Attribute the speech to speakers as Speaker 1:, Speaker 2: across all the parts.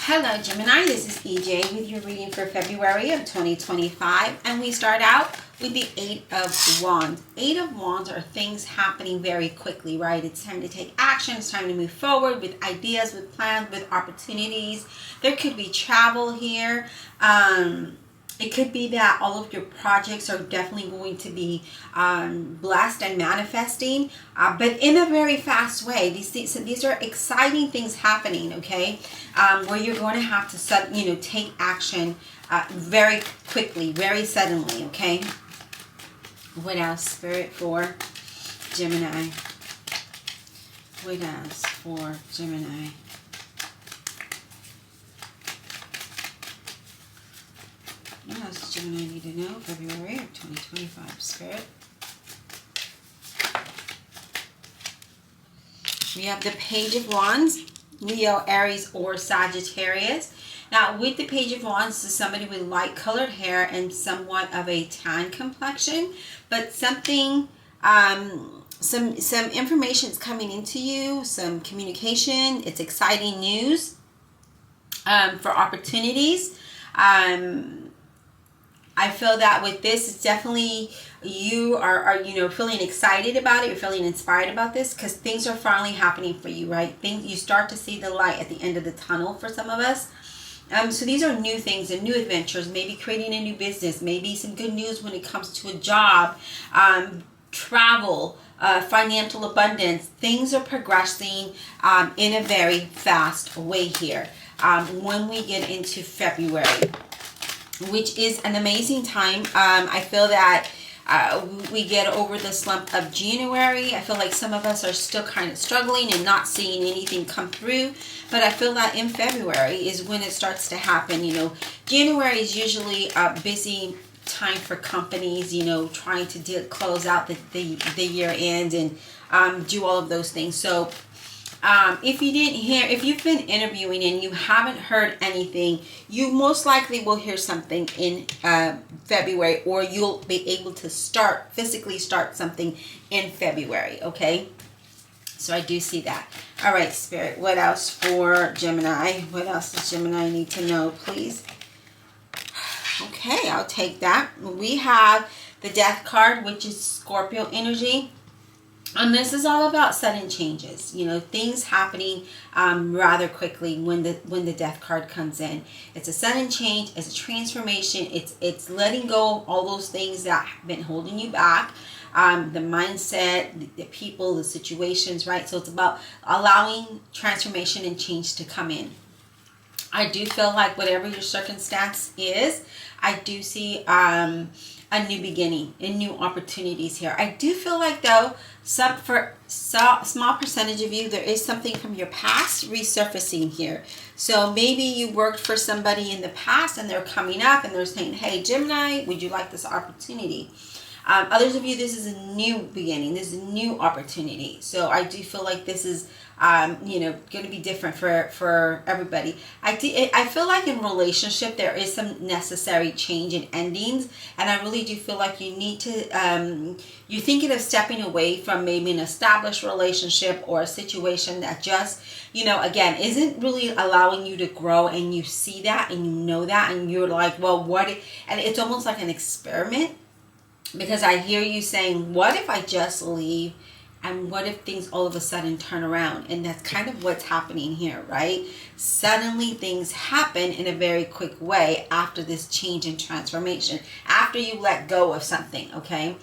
Speaker 1: Hello Gemini, this is EJ with your reading for February of 2025, and we start out with the Eight of Wands. Eight of Wands are things happening very quickly, right? It's time to take action, it's time to move forward with ideas, with plans, with opportunities. There could be travel here. It could be that all of your projects are definitely going to be blessed and manifesting, but in a very fast way. These are exciting things happening, okay? Where you're going to have to, take action very quickly, very suddenly, okay? What else, Spirit, for Gemini? What else for Gemini? What else does Gemini need to know? February of 2025, Spirit. We have the Page of Wands, Leo, Aries, or Sagittarius. Now, with the Page of Wands, this is somebody with light colored hair and somewhat of a tan complexion, but something, some information is coming into you, some communication. It's exciting news for opportunities. I feel that with this, it's definitely you are feeling excited about it. You're feeling inspired about this because things are finally happening for you, right? You start to see the light at the end of the tunnel for some of us. So these are new things and new adventures, maybe creating a new business, maybe some good news when it comes to a job, travel, financial abundance. Things are progressing in a very fast way here when we get into February, which is an amazing time. I feel that we get over the slump of January. I feel like some of us are still kind of struggling and not seeing anything come through. But I feel that in February is when it starts to happen. January is usually a busy time for companies, trying to close out the year end and do all of those things. So if you've been interviewing and you haven't heard anything, you most likely will hear something in February, or you'll be able to physically start something in February, okay? So I do see that. All right, Spirit, what else for Gemini? What else does Gemini need to know, please? Okay, I'll take that. We have the Death card, which is Scorpio energy. And this is all about sudden changes, things happening rather quickly when the Death card comes in. It's a sudden change, it's a transformation, it's letting go of all those things that have been holding you back, the mindset, the people, the situations, right? So it's about allowing transformation and change to come in. I do feel like whatever your circumstance is, I do see a new beginning and new opportunities here. I do feel like, though, for small percentage of you, there is something from your past resurfacing here. So maybe you worked for somebody in the past and they're coming up and they're saying, hey, Gemini, would you like this opportunity? Others of you, this is a new beginning. This is a new opportunity. So I do feel like this is, going to be different for everybody. I feel like in relationship, there is some necessary change and endings. And I really do feel like you need to, you're thinking of stepping away from maybe an established relationship or a situation that just, again, isn't really allowing you to grow, and you see that and you know that, and you're like, well, and it's almost like an experiment. Because I hear you saying, what if I just leave? And what if things all of a sudden turn around? And that's kind of what's happening here, right? Suddenly things happen in a very quick way after this change and transformation. After you let go of something, okay?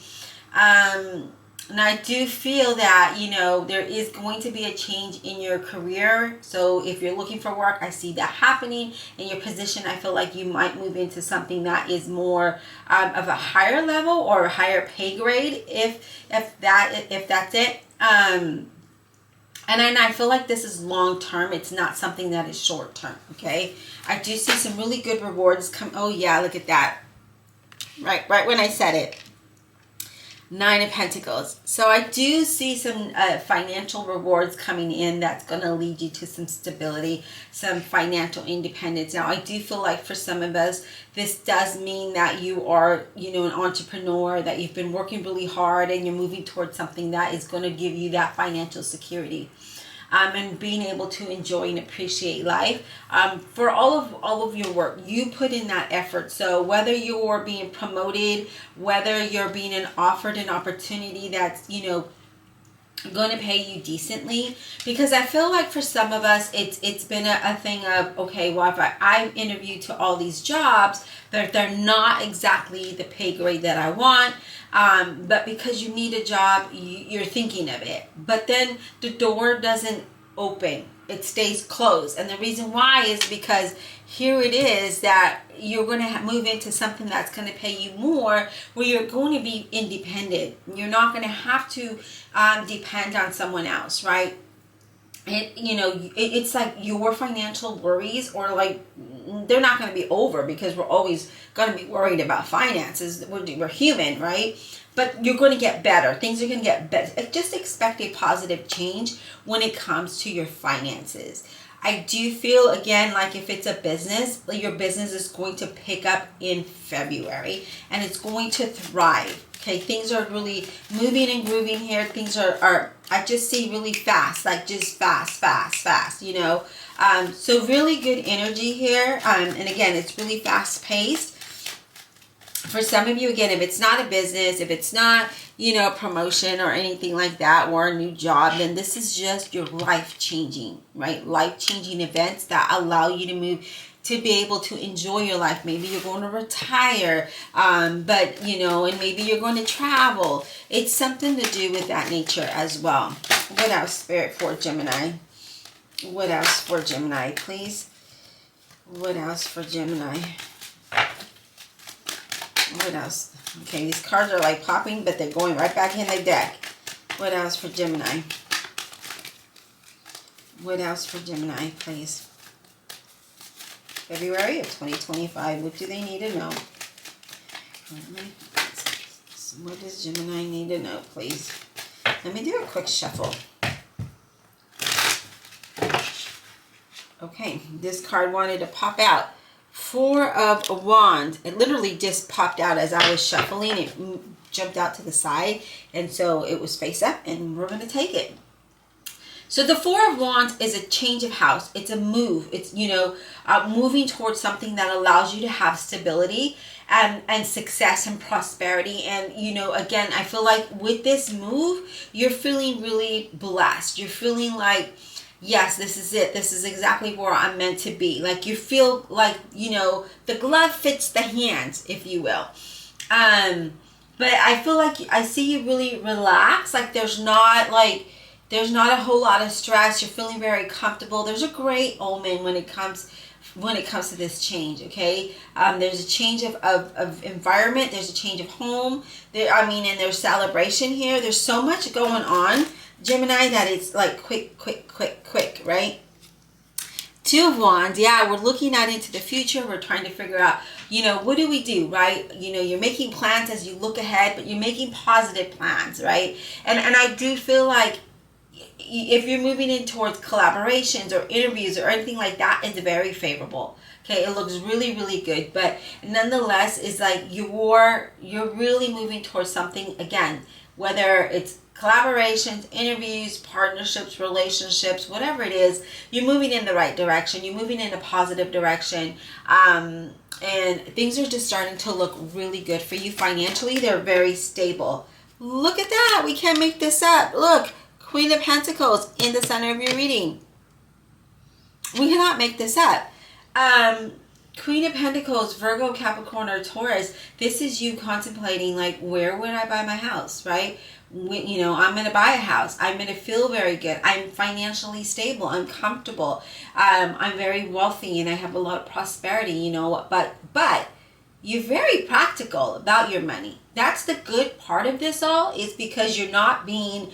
Speaker 1: And I do feel that, there is going to be a change in your career. So if you're looking for work, I see that happening. In your position, I feel like you might move into something that is more of a higher level or a higher pay grade, if that's it. And then I feel like this is long term. It's not something that is short term, okay? I do see some really good rewards come. Oh yeah, look at that. Right when I said it. 9 of Pentacles. So I do see some financial rewards coming in that's going to lead you to some stability, some financial independence. Now, I do feel like for some of us, this does mean that you are, an entrepreneur, that you've been working really hard and you're moving towards something that is going to give you that financial security. and being able to enjoy and appreciate life. For all of your work, you put in that effort. So whether you're being promoted, whether you're being offered an opportunity that's, going to pay you decently, because I feel like for some of us it's been a thing of, okay, well, if I've interviewed to all these jobs, but they're not exactly the pay grade that I want, but because you need a job, you're thinking of it, but then the door doesn't open, it stays closed. And the reason why is because here it is that you're going to move into something that's going to pay you more, where you're going to be independent. You're not going to have to depend on someone else, right? It's like your financial worries, or like, they're not going to be over, because we're always going to be worried about finances. We're human, right? But you're going to get better. Things are going to get better. Just expect a positive change when it comes to your finances. I do feel, again, like if it's a business, your business is going to pick up in February, and it's going to thrive. Okay, things are really moving and grooving here. Things are I just see really fast, like just fast. So really good energy here. And again, it's really fast paced. For some of you, again, if it's not a business, if it's not, promotion or anything like that, or a new job, then this is just your life-changing, right? Life-changing events that allow you to move, to be able to enjoy your life. Maybe you're going to retire, but, and maybe you're going to travel. It's something to do with that nature as well. What else, Spirit, for Gemini? What else for Gemini, please? What else for Gemini? What else? Okay, these cards are like popping, but they're going right back in the deck. What else for Gemini? What else for Gemini, please? February of 2025. What do they need to know? What does Gemini need to know, please? Let me do a quick shuffle. Okay, this card wanted to pop out. Four of Wands. It literally just popped out as I was shuffling. It jumped out to the side, and so it was face up, and we're going to take it. So the Four of Wands is a change of house. It's a move. It's, moving towards something that allows you to have stability and success and prosperity. And, again, I feel like with this move, you're feeling really blessed. You're feeling like, yes, this is it. This is exactly where I'm meant to be. Like, you feel like, the glove fits the hands, if you will. But I feel like I see you really relaxed. Like, there's not a whole lot of stress. You're feeling very comfortable. There's a great omen when it comes to this change, okay? There's a change of environment. There's a change of home. And there's celebration here. There's so much going on, Gemini, that it's like quick, right? Two of Wands, yeah, we're looking out into the future. We're trying to figure out, what do we do, right? You're making plans as you look ahead, but you're making positive plans, right? And I do feel like if you're moving in towards collaborations or interviews or anything like that, it's very favorable. Okay, it looks really, really good. But nonetheless, it's like you're really moving towards something, again, whether it's collaborations, interviews, partnerships, relationships, whatever it is, you're moving in the right direction. You're moving in a positive direction. And things are just starting to look really good for you financially. They're very stable. Look at that. We can't make this up. Look, Queen of Pentacles in the center of your reading. We cannot make this up. Queen of Pentacles, Virgo, Capricorn, or Taurus. This is you contemplating, like, where would I buy my house, right? I'm going to buy a house. I'm going to feel very good. I'm financially stable. I'm comfortable. I'm very wealthy, and I have a lot of prosperity, but you're very practical about your money. That's the good part of this all, is because you're not being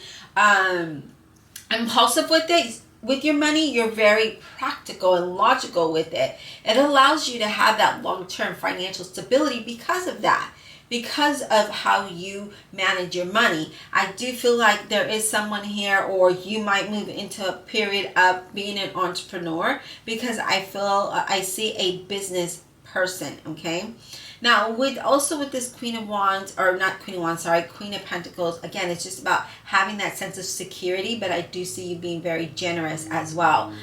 Speaker 1: impulsive with your money. You're very practical and logical with it. It allows you to have that long-term financial stability because of that, because of how you manage your money. I do feel like there is someone here, or you might move into a period of being an entrepreneur, because I see a business person, okay? Now, with this Queen of Wands, or not Queen of Wands, sorry, Queen of Pentacles, again, it's just about having that sense of security, but I do see you being very generous as well.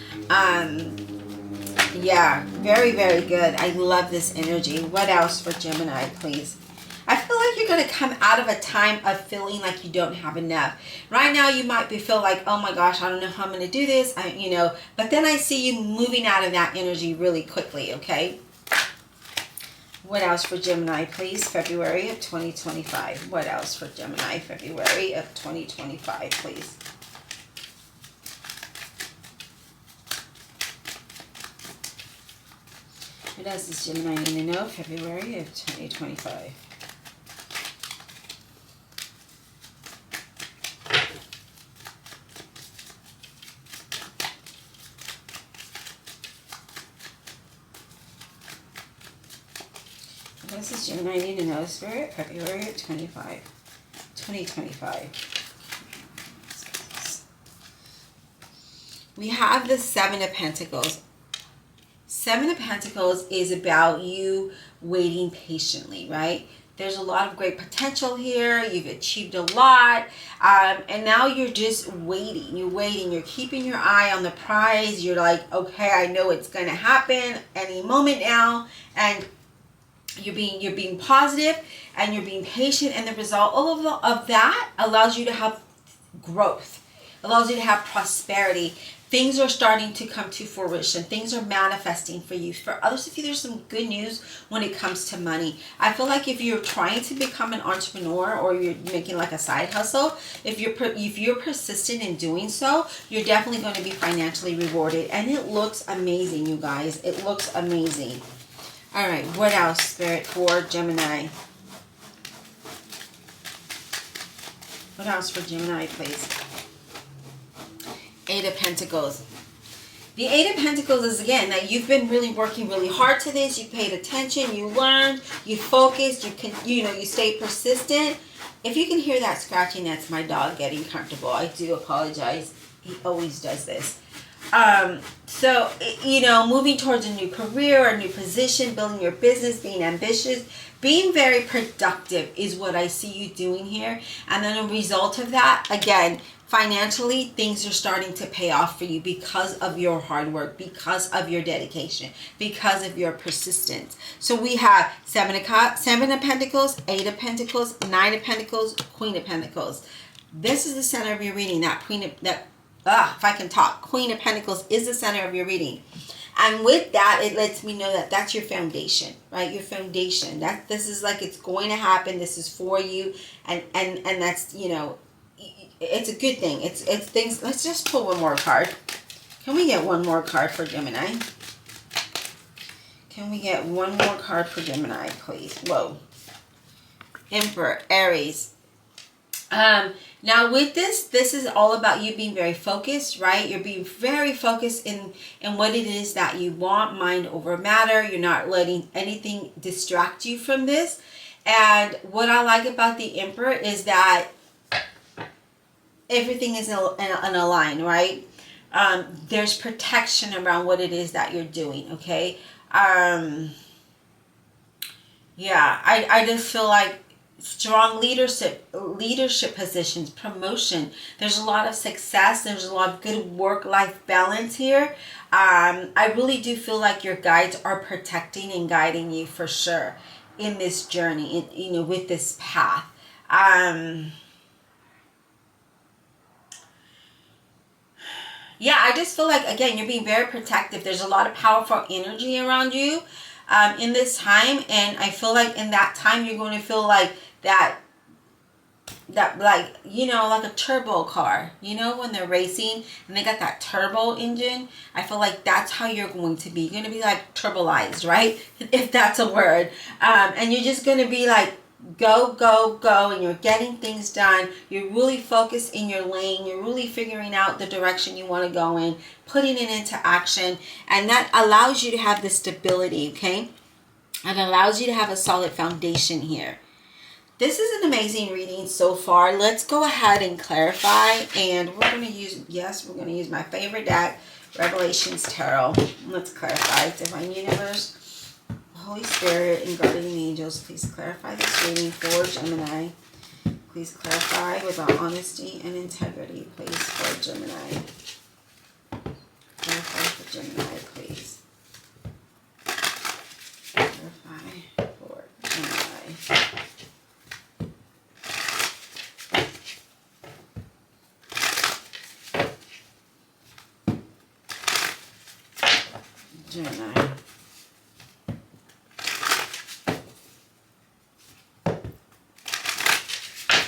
Speaker 1: Yeah, very, very good. I love this energy. What else for Gemini, please? I feel like you're going to come out of a time of feeling like you don't have enough. Right now, you might feel like, oh my gosh, I don't know how I'm going to do this, but then I see you moving out of that energy really quickly, okay? What else for Gemini, please? February of 2025. What else for Gemini, February of 2025, please? What else does Gemini need to know? February of 2025. This is Gemini need to know, Spirit, February 2025. We have the Seven of Pentacles. Seven of Pentacles is about you waiting patiently, right? There's a lot of great potential here. You've achieved a lot. And now you're just waiting. You're waiting. You're keeping your eye on the prize. You're like, okay, I know it's going to happen any moment now. And you're being positive and you're being patient, and the result of that allows you to have growth, allows you to have prosperity. Things are starting to come to fruition. Things are manifesting for you. For others of you, there's some good news when it comes to money. I feel like if you're trying to become an entrepreneur, or you're making like a side hustle, if you're persistent in doing so, you're definitely going to be financially rewarded, and it looks amazing, you guys. It looks amazing. All right, what else, Spirit, for Gemini? What else for Gemini, please? Eight of Pentacles. The Eight of Pentacles is, again, that you've been really working really hard to this. You paid attention. You learned. You focused. You stayed persistent. If you can hear that scratching, that's my dog getting comfortable. I do apologize. He always does this. So, moving towards a new career, a new position, building your business, being ambitious, being very productive is what I see you doing here. And then a result of that, again, financially, things are starting to pay off for you because of your hard work, because of your dedication, because of your persistence. So we have Seven of Pentacles, Eight of Pentacles, Nine of Pentacles, Queen of Pentacles. This is the center of your reading. If I can talk, Queen of Pentacles is the center of your reading. And with that, it lets me know that that's your foundation, right? Your foundation. This is like, it's going to happen. This is for you. And that's, it's a good thing. It's things. Let's just pull one more card. Can we get one more card for Gemini? Can we get one more card for Gemini, please? Whoa. Emperor, Aries. Now with this is all about you being very focused, right? You're being very focused in what it is that you want, mind over matter. You're not letting anything distract you from this. And what I like about the Emperor is that everything is in a line, right? There's protection around what it is that you're doing, okay? Yeah, I just feel like strong leadership positions, promotion. There's a lot of success. There's a lot of good work-life balance here. I really do feel like your guides are protecting and guiding you for sure in this journey, with this path. Yeah, I just feel like, again, you're being very protective. There's a lot of powerful energy around you in this time. And I feel like in that time, you're going to feel like that like, like a turbo car, when they're racing and they got that turbo engine. I feel like that's how you're going to be. You're going to be like turbolized, right? If that's a word. And you're just going to be like, go, go, go, and you're getting things done. You're really focused in your lane. You're really figuring out the direction you want to go in, putting it into action, and that allows you to have the stability, okay? It allows you to have a solid foundation here. This is an amazing reading so far. Let's go ahead and clarify, and we're going to use my favorite deck, Revelations Tarot. Let's clarify. Divine Universe, Holy Spirit and guardian angels, please clarify this reading for Gemini. Please clarify with our honesty and integrity, please, for Gemini. Clarify for Gemini, please. Clarify for Gemini. Gemini.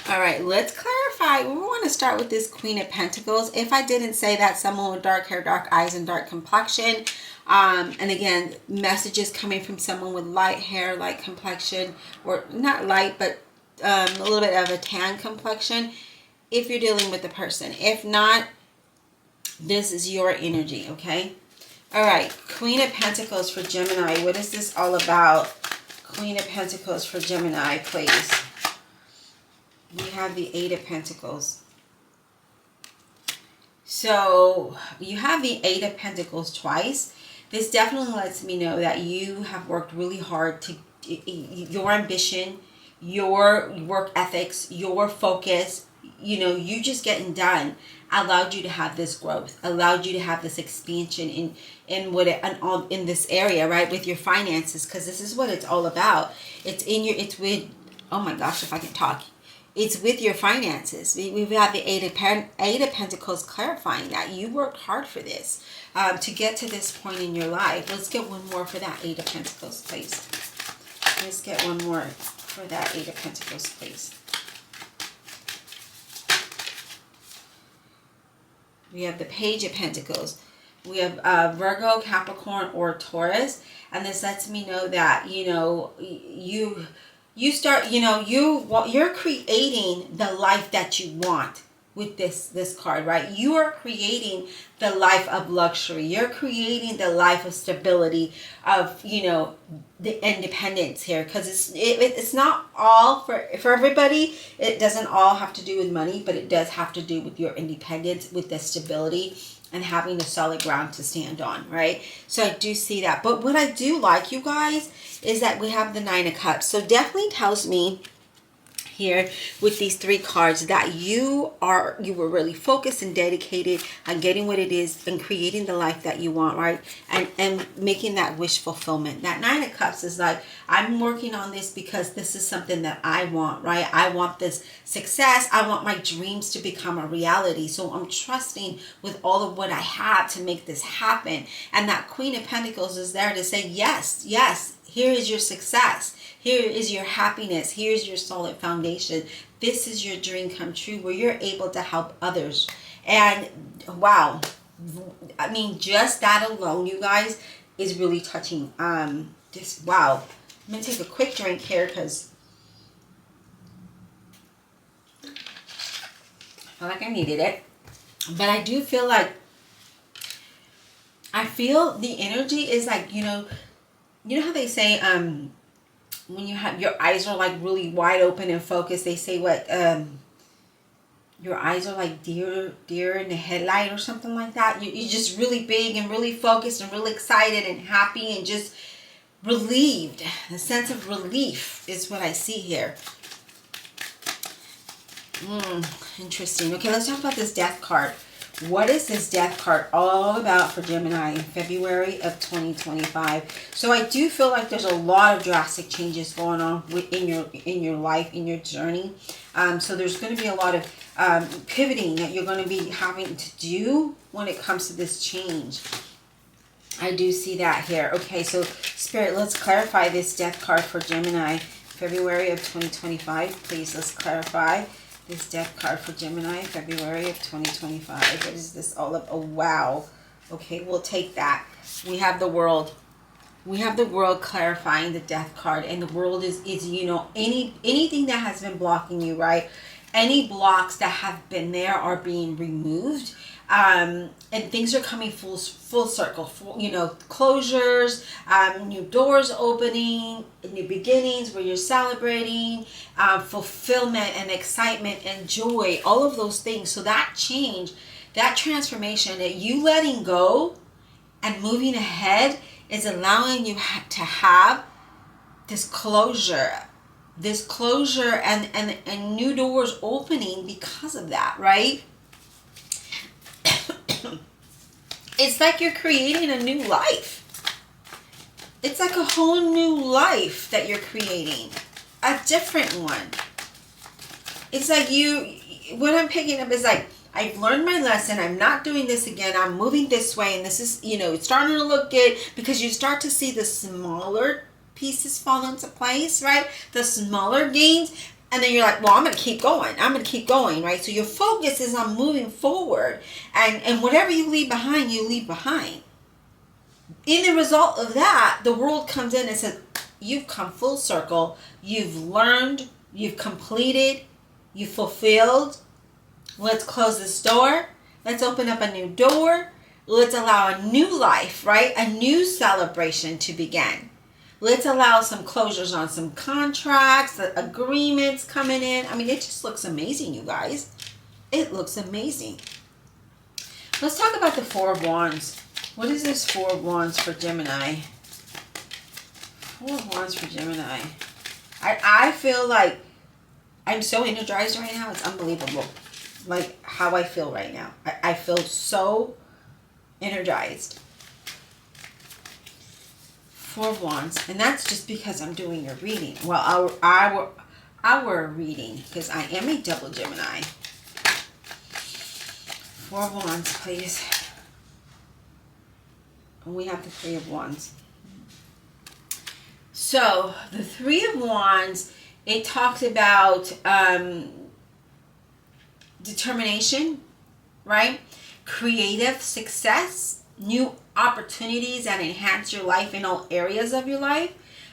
Speaker 1: All right, let's clarify. We want to start with this Queen of Pentacles. If I didn't say that, someone with dark hair, dark eyes, and dark complexion. And again, messages coming from someone with light hair, light complexion, or not light, but a little bit of a tan complexion. If you're dealing with the person. If not, this is your energy, okay? All right, Queen of Pentacles for Gemini. What is this all about? Queen of Pentacles for Gemini, please. We have the Eight of Pentacles. So you have the Eight of Pentacles twice. This definitely lets me know that you have worked really hard to your ambition, your work ethics, your focus, you know, you just getting done allowed you to have this growth, allowed you to have this expansion in this area, right, with your finances, because this is what it's all about. It's with, oh my gosh, if I can talk. It's with your finances. We've got the Eight of Pentacles clarifying that you worked hard for this to get to this point in your life. Let's get one more for that Eight of Pentacles, please. Let's get one more for that Eight of Pentacles, please. We have the Page of Pentacles. We have Virgo, Capricorn, or Taurus. And this lets me know that, you know, you start, you know, you're creating the life that you want with this card, right? You are creating the life of luxury. You're creating the life of stability, of, you know, the independence here, because it's not all for everybody. It doesn't all have to do with money, but it does have to do with your independence, with the stability, and having a solid ground to stand on, right? So I do see that. But what I do like, you guys, is that we have the Nine of Cups. So definitely tells me here with these three cards that you were really focused and dedicated on getting what it is and creating the life that you want, right? And making that wish fulfillment. That Nine of Cups is like, I'm working on this because this is something that I want, right? I want this success. I want my dreams to become a reality. So I'm trusting with all of what I have to make this happen. And that Queen of Pentacles is there to say, yes, yes, here is your success. Here is your happiness. Here's your solid foundation. This is your dream come true where you're able to help others. And wow, I mean, just that alone, you guys, is really touching. Just wow. I'm going to take a quick drink here because I feel like I needed it. But I do feel like, I feel the energy is like, you know how they say, when you have your eyes are like really wide open and focused, they say what, your eyes are like deer in the headlight or something like that. You're just really big and really focused and really excited and happy and just relieved. The sense of relief is what I see here. Interesting. Okay, let's talk about this Death card. What is this Death card all about for Gemini in February of 2025? So I do feel like there's a lot of drastic changes going on in your life, in your journey. So there's going to be a lot of pivoting that you're going to be having to do when it comes to this change. I do see that here. Okay, so Spirit, let's clarify this Death card for Gemini, February of 2025. Please, let's clarify this Death card for Gemini, February of 2025. What is this all about? Oh, wow. Okay, we'll take that. We have the World. We have the World clarifying the Death card. And the World is you know, anything that has been blocking you, right? Any blocks that have been there are being removed. And things are coming full circle, you know, closures, new doors opening, new beginnings where you're celebrating, fulfillment and excitement and joy, all of those things. So that change, that transformation, that you letting go and moving ahead is allowing you to have this closure, and new doors opening because of that, right? It's like you're creating a new life. It's like a whole new life that you're creating. A different one. It's like what I'm picking up is like, I've learned my lesson. I'm not doing this again. I'm moving this way. And this is, it's starting to look good, because you start to see the smaller pieces fall into place, right? The smaller gains. And then you're like, well, I'm going to keep going. I'm going to keep going, right? So your focus is on moving forward. And whatever you leave behind, you leave behind. In the result of that, the world comes in and says, you've come full circle. You've learned. You've completed. You've fulfilled. Let's close this door. Let's open up a new door. Let's allow a new life, right? A new celebration to begin. Let's allow some closures on some contracts, agreements coming in. I mean, it just looks amazing, you guys. It looks amazing. Let's talk about the Four of Wands. What is this Four of Wands for Gemini? Four of Wands for Gemini. I feel like I'm so energized right now. It's unbelievable. Like how I feel right now. I feel so energized. Four of Wands. And that's just because I'm doing your reading. Well, our reading. Because I am a double Gemini. Four of Wands, please. And we have the Three of Wands. So, the Three of Wands, it talks about determination, right? Creative success, new opportunities that enhance your life in all areas of your life.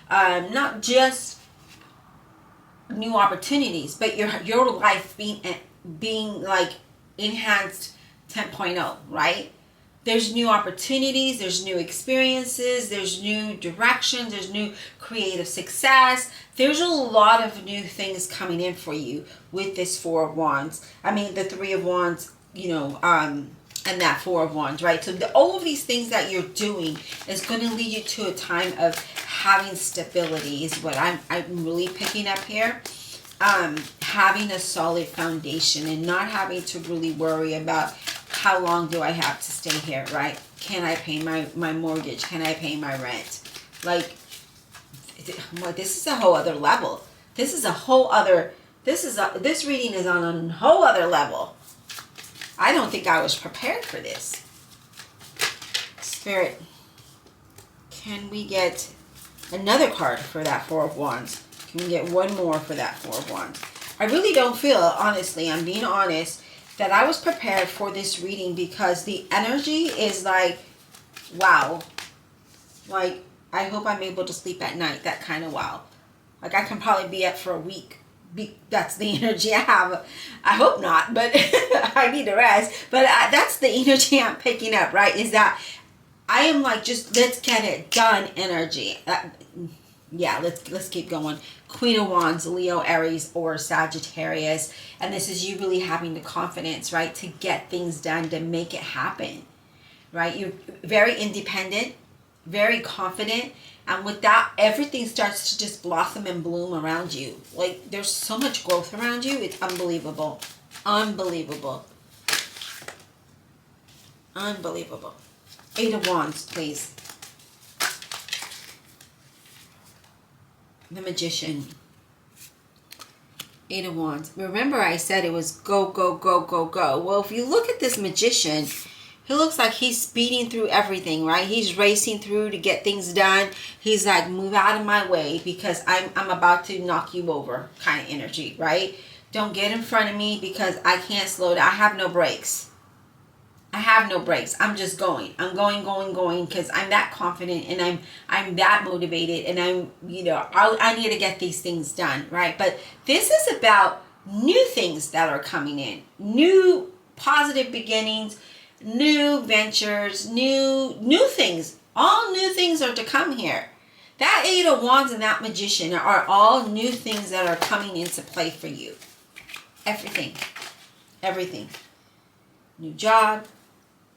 Speaker 1: Not just new opportunities, but your life being like enhanced 10.0, right? There's new opportunities, there's new experiences, there's new direction, there's new creative success. There's a lot of new things coming in for you with this Four of Wands. I mean, the Three of Wands, and that Four of Wands, right? So all of these things that you're doing is going to lead you to a time of having stability is what I'm really picking up here. Having a solid foundation and not having to really worry about how long do I have to stay here, right? Can I pay my mortgage? Can I pay my rent? Like, this is a whole other level. This reading is on a whole other level. I don't think I was prepared for this. Spirit, can we get another card for that Four of Wands? Can we get one more for that Four of Wands? I really don't feel, honestly, I'm being honest, that I was prepared for this reading, because the energy is like, wow. Like, I hope I'm able to sleep at night. That kind of wow. Like, I can probably be up for a week. That's the energy I have. I hope not, but I need to rest. But that's the energy I'm picking up, right? Is that I am like, just let's get it done energy. Yeah, let's keep going. Queen of Wands, Leo, Aries, or Sagittarius. And this is you really having the confidence, right, to get things done, to make it happen, right? You're very independent, very confident. And with that, everything starts to just blossom and bloom around you. Like, there's so much growth around you. It's unbelievable. Unbelievable. Unbelievable. Eight of Wands, please. The Magician. Eight of Wands. Remember I said it was go, go, go, go, go. Well, if you look at this Magician, he looks like he's speeding through everything, right? He's racing through to get things done. He's like, move out of my way because I'm about to knock you over kind of energy, right? Don't get in front of me because I can't slow down. I have no brakes. I have no brakes. I'm just going. I'm going because I'm that confident and I'm that motivated and I need to get these things done, right? But this is about new things that are coming in. New positive beginnings, new ventures, new things. All new things are to come here. That Eight of Wands and that Magician are all new things that are coming into play for you. Everything. Everything. New job,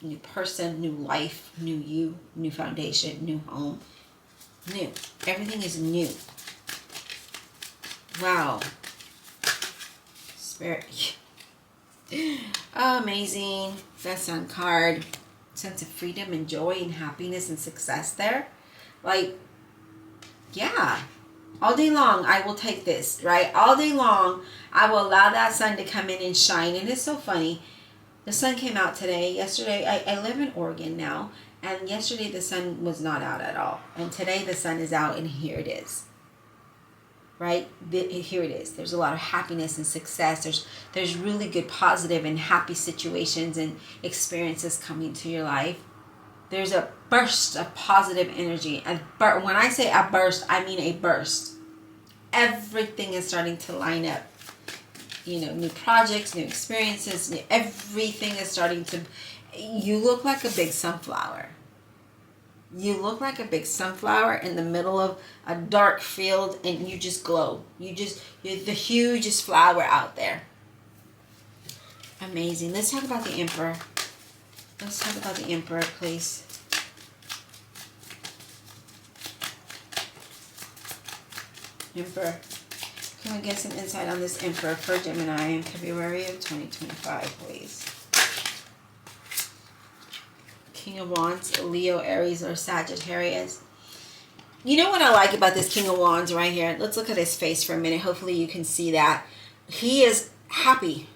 Speaker 1: new person, new life, new you, new foundation, new home. New. Everything is new. Wow. Spirit. Oh, amazing. That Sun card. Sense of freedom and joy and happiness and success there. Like, yeah. All day long, I will take this, right? All day long, I will allow that sun to come in and shine. And it's so funny. The sun came out today. Yesterday, I live in Oregon now. And yesterday, the sun was not out at all. And today, the sun is out, and here it is. Right? Here it is. There's a lot of happiness and success. There's really good, positive, and happy situations and experiences coming to your life. There's a burst of positive energy. And when I say a burst, I mean a burst. Everything is starting to line up. You know, new projects, new experiences, everything is starting to... You look like a big sunflower. You look like a big sunflower in the middle of a dark field, and you just glow. You're the hugest flower out there. Amazing. Let's talk about the Emperor. Let's talk about the Emperor, please. Emperor. Can we get some insight on this Emperor for Gemini in February of 2025, please? King of Wands, Leo, Aries, or Sagittarius. You know what I like about this King of Wands right here? Let's look at his face for a minute. Hopefully you can see that. He is happy.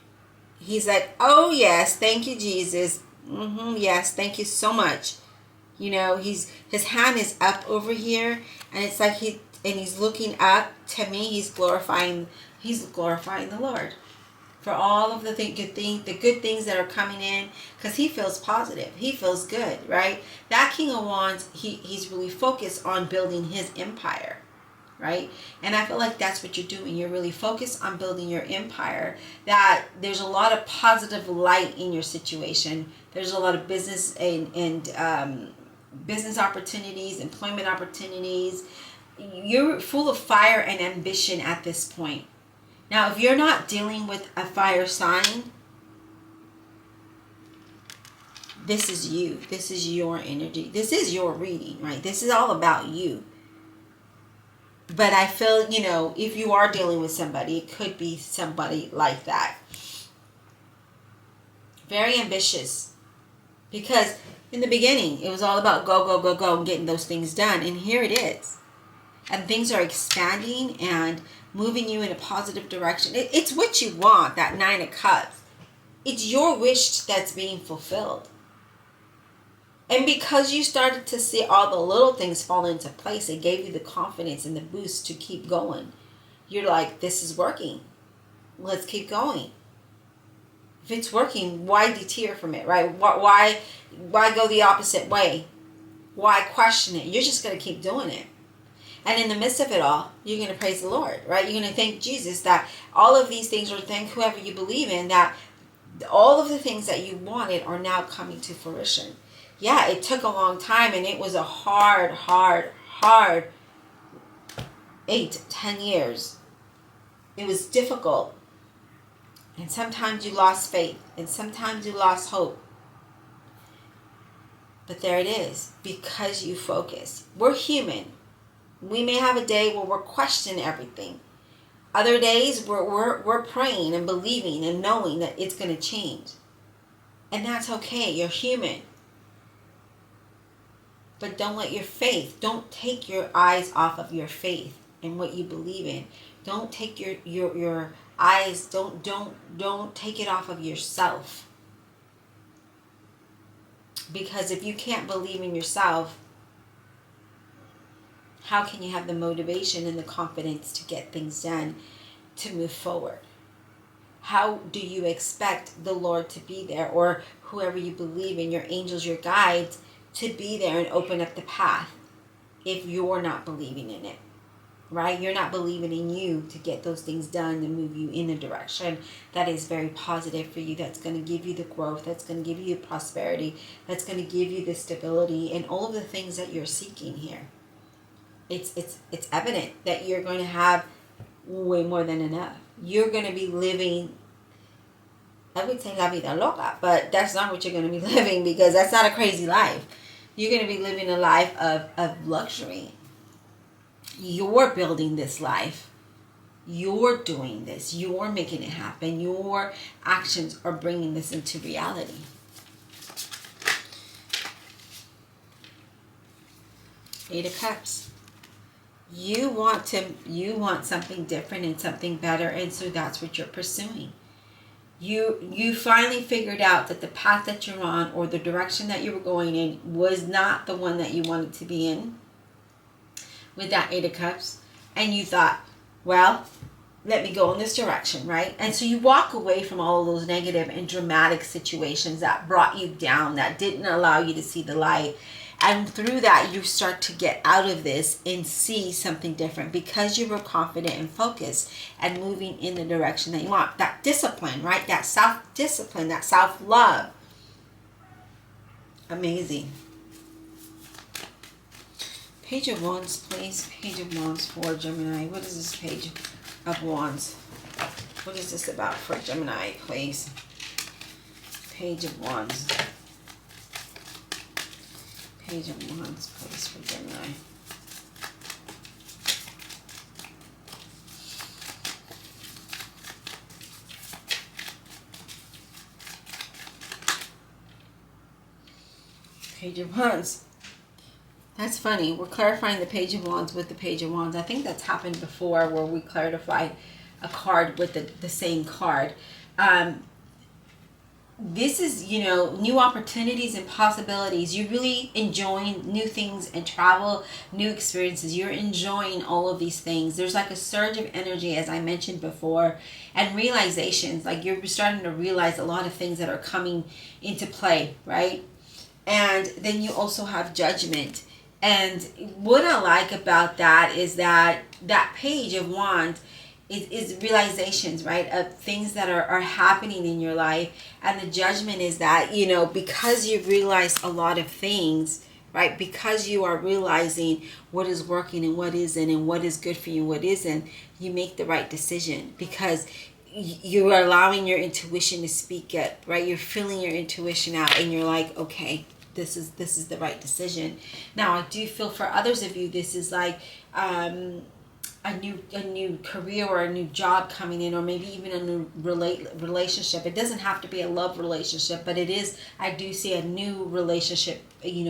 Speaker 1: He's like, oh yes, thank you, Jesus. Yes, thank you so much. You know, his hand is up over here, and it's like he's looking up to me. He's glorifying the Lord for all of the good things that are coming in, because he feels positive. He feels good, right? That King of Wands, he's really focused on building his empire, right? And I feel like that's what you're doing. You're really focused on building your empire. That there's a lot of positive light in your situation. There's a lot of business and business opportunities, employment opportunities. You're full of fire and ambition at this point. Now, if you're not dealing with a fire sign, this is you. This is your energy. This is your reading, right? This is all about you. But I feel, you know, if you are dealing with somebody, it could be somebody like that. Very ambitious. Because in the beginning, it was all about go, go, go, go, and getting those things done. And here it is. And things are expanding and moving you in a positive direction. It's what you want, that 9 of Cups. It's your wish that's being fulfilled. And because you started to see all the little things fall into place, it gave you the confidence and the boost to keep going. You're like, this is working. Let's keep going. If it's working, why deter from it, right? Why go the opposite way? Why question it? You're just going to keep doing it. And in the midst of it all, you're going to praise the Lord, right? You're going to thank Jesus that all of these things, or thank whoever you believe in, that all of the things that you wanted are now coming to fruition. Yeah, it took a long time, and it was a hard 8-10 years. It was difficult. And sometimes you lost faith, and sometimes you lost hope. But there it is, because you focus. We're human. We may have a day where we're questioning everything. Other days we're praying and believing and knowing that it's going to change. And that's okay. You're human. But don't let your faith, don't take your eyes off of your faith and what you believe in. Don't take your eyes, don't take it off of yourself. Because if you can't believe in yourself, how can you have the motivation and the confidence to get things done, to move forward? How do you expect the Lord to be there, or whoever you believe in, your angels, your guides, to be there and open up the path if you're not believing in it, right? You're not believing in you to get those things done and move you in a direction that is very positive for you, that's going to give you the growth, that's going to give you prosperity, that's going to give you the stability and all of the things that you're seeking here. It's evident that you're going to have way more than enough. You're going to be living, I would say la vida loca, but that's not what you're going to be living, because that's not a crazy life. You're going to be living a life of luxury. You're building this life. You're doing this. You're making it happen. Your actions are bringing this into reality. Eight of Cups. You want something different and something better, and so that's what you're pursuing. You finally figured out that the path that you're on, or the direction that you were going in, was not the one that you wanted to be in with that Eight of Cups. And you thought, well, let me go in this direction, right? And so you walk away from all of those negative and dramatic situations that brought you down, that didn't allow you to see the light. And through that, you start to get out of this and see something different, because you were confident and focused and moving in the direction that you want. That discipline, right? That self-discipline, that self-love. Amazing. Page of Wands, please. Page of Wands for Gemini. What is this Page of Wands? What is this about for Gemini, please? Page of Wands. Page of Wands, please, for Gemini. Page of Wands. That's funny. We're clarifying the Page of Wands with the Page of Wands. I think that's happened before, where we clarified a card with the same card. This is, new opportunities and possibilities. You're really enjoying new things and travel, new experiences. You're enjoying all of these things. There's like a surge of energy, as I mentioned before, and realizations. Like, you're starting to realize a lot of things that are coming into play, right? And then you also have Judgment. And what I like about that is that Page of Wands is realizations, right, of things that are happening in your life. And the Judgment is that, because you realize a lot of things, right, because you are realizing what is working and what isn't, and what is good for you and what isn't, you make the right decision, because you are allowing your intuition to speak up, right? You're feeling your intuition out, and you're like, okay, this is the right decision. Now, I do feel for others of you, this is like a new career or a new job coming in, or maybe even a new relationship. It doesn't have to be a love relationship, but it is. I do see a new relationship,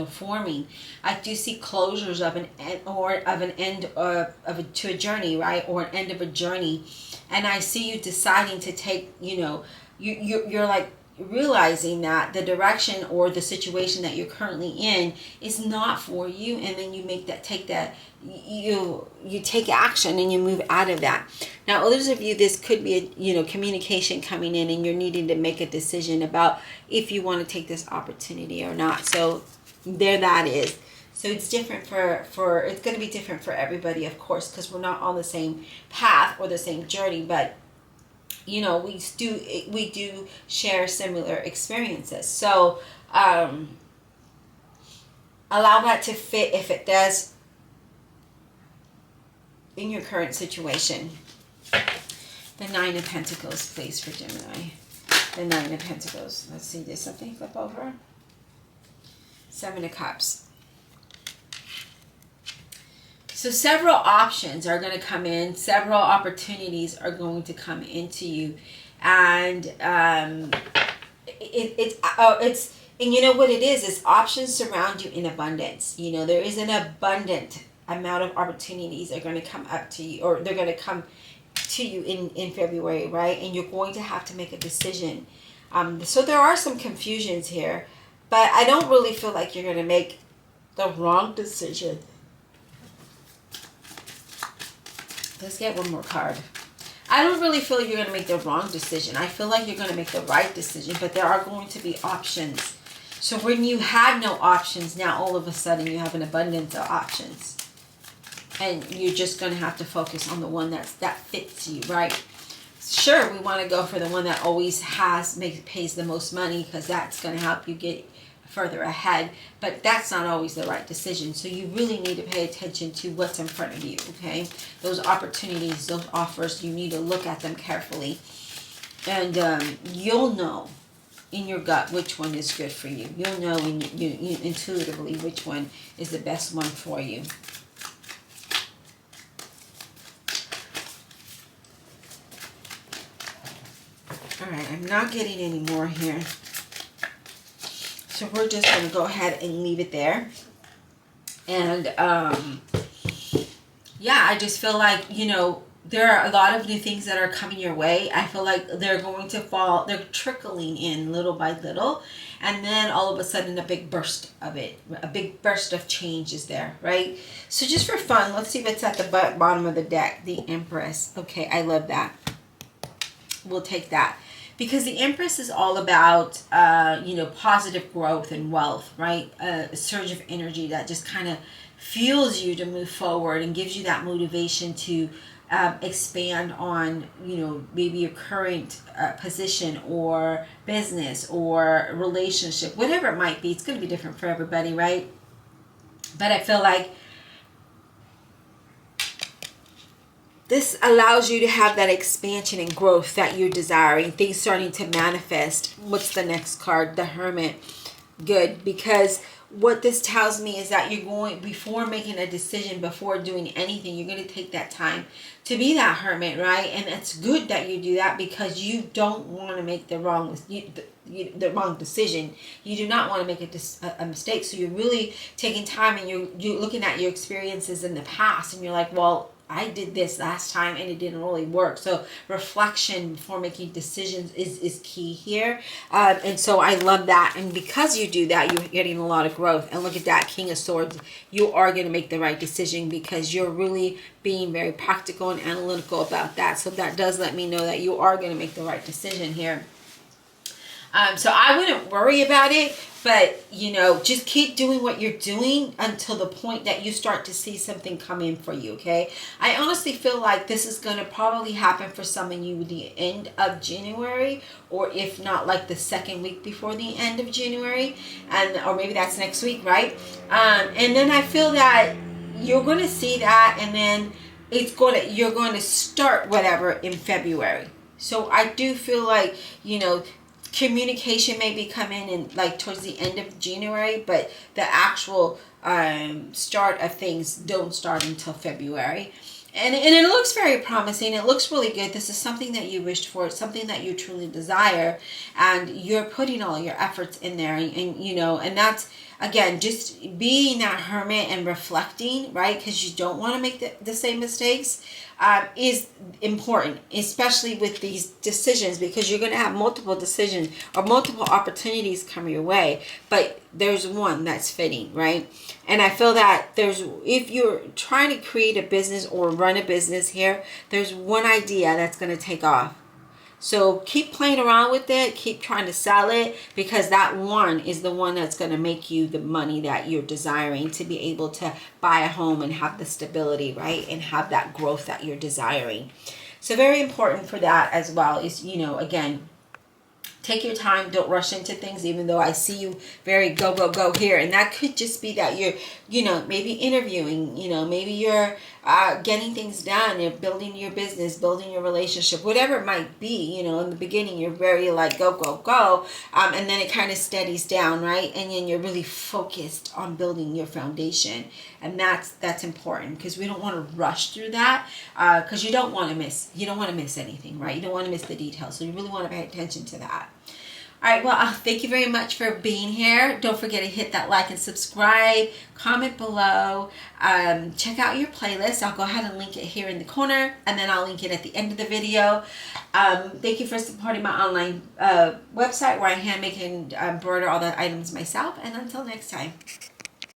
Speaker 1: forming. I do see closures of an end, or of an end to a journey, right, or an end of a journey. And I see you deciding to take, you're like realizing that the direction or the situation that you're currently in is not for you, and then you take action and you move out of that. Now, others of you, this could be a communication coming in, and you're needing to make a decision about if you want to take this opportunity or not. So there that is. So it's different for it's going to be different for everybody, of course, because we're not on the same path or the same journey, but we do share similar experiences. So allow that to fit if it does in your current situation. The Nine of Pentacles, please, for Gemini. The Nine of Pentacles. Let's see, there's something flip over. Seven of Cups. So several options are going to come in. Several opportunities are going to come into you. And it's and you know what it is options surround you in abundance. There is an abundant amount of opportunities that are going to come up to you, or they're going to come to you in February, right? And you're going to have to make a decision. So there are some confusions here, but I don't really feel like you're going to make the wrong decision. Let's get one more card. I don't really feel you're going to make the wrong decision. I feel like you're going to make the right decision, but there are going to be options. So when you had no options, now all of a sudden you have an abundance of options. And you're just going to have to focus on the one that fits you, right? Sure, we want to go for the one that always pays the most money, because that's going to help you get further ahead, but that's not always the right decision. So you really need to pay attention to what's in front of you, okay? Those opportunities, those offers, you need to look at them carefully, and you'll know in your gut which one is good for you. You'll know you intuitively which one is the best one for you. All right, I'm not getting any more here. So we're just going to go ahead and leave it there. And yeah, I just feel like, you know, there are a lot of new things that are coming your way. I feel like they're going to fall, they're trickling in little by little. And then all of a sudden a big burst of it, a big burst of change is there, right? So just for fun, let's see what's at the bottom of the deck. The Empress. Okay, I love that. We'll take that. Because the Empress is all about, you know, positive growth and wealth, right? A surge of energy that just kind of fuels you to move forward and gives you that motivation to expand on, you know, maybe your current position or business or relationship, whatever it might be. It's going to be different for everybody, right? But I feel like this allows you to have that expansion and growth that you're desiring. Things starting to manifest. What's the next card? The Hermit. Good, because what this tells me is that you're going, before making a decision, before doing anything, you're going to take that time to be that hermit, right? And it's good that you do that because you don't want to make the wrong decision. You do not want to make a mistake. So you're really taking time and you're looking at your experiences in the past and you're like, well, I did this last time and it didn't really work. So reflection before making decisions is key here. And so I love that. And because you do that, you're getting a lot of growth. And look at that, King of Swords. You are going to make the right decision because you're really being very practical and analytical about that. So that does let me know that you are going to make the right decision here. So I wouldn't worry about it, but, you know, just keep doing what you're doing until the point that you start to see something come in for you, okay? I honestly feel like this is going to probably happen for some of you the end of January, or if not, like the second week before the end of January, or maybe that's next week, right? And then I feel that you're going to see that, and then you're going to start whatever in February. So I do feel like, you know, communication may be coming in like towards the end of January, but the actual start of things don't start until February. And it looks very promising. It looks really good. This is something that you wished for. It's something that you truly desire. And you're putting all your efforts in there. And you know, and that's, again, just being that hermit and reflecting, right? Because you don't want to make the same mistakes is important, especially with these decisions, because you're going to have multiple decisions or multiple opportunities come your way, but there's one that's fitting, right? And I feel that if you're trying to create a business or run a business here, there's one idea that's going to take off. So keep playing around with it. Keep trying to sell it, because that one is the one that's going to make you the money that you're desiring to be able to buy a home and have the stability, right? And have that growth that you're desiring. So very important for that as well is, you know, again, take your time. Don't rush into things, even though I see you very go, go, go here. And that could just be that you're, you know, maybe interviewing, you know, maybe you're getting things done. You're building your business, building your relationship, whatever it might be. You know, in the beginning, you're very like go, go, go. And then it kind of steadies down, right? And then you're really focused on building your foundation. And that's important, because we don't want to rush through that, because you don't want to miss anything, right? You don't want to miss the details. So you really want to pay attention to that. All right, well, thank you very much for being here. Don't forget to hit that like and subscribe, comment below, check out your playlist. I'll go ahead and link it here in the corner, and then I'll link it at the end of the video. Thank you for supporting my online website where I hand make and embroider all the items myself, and until next time.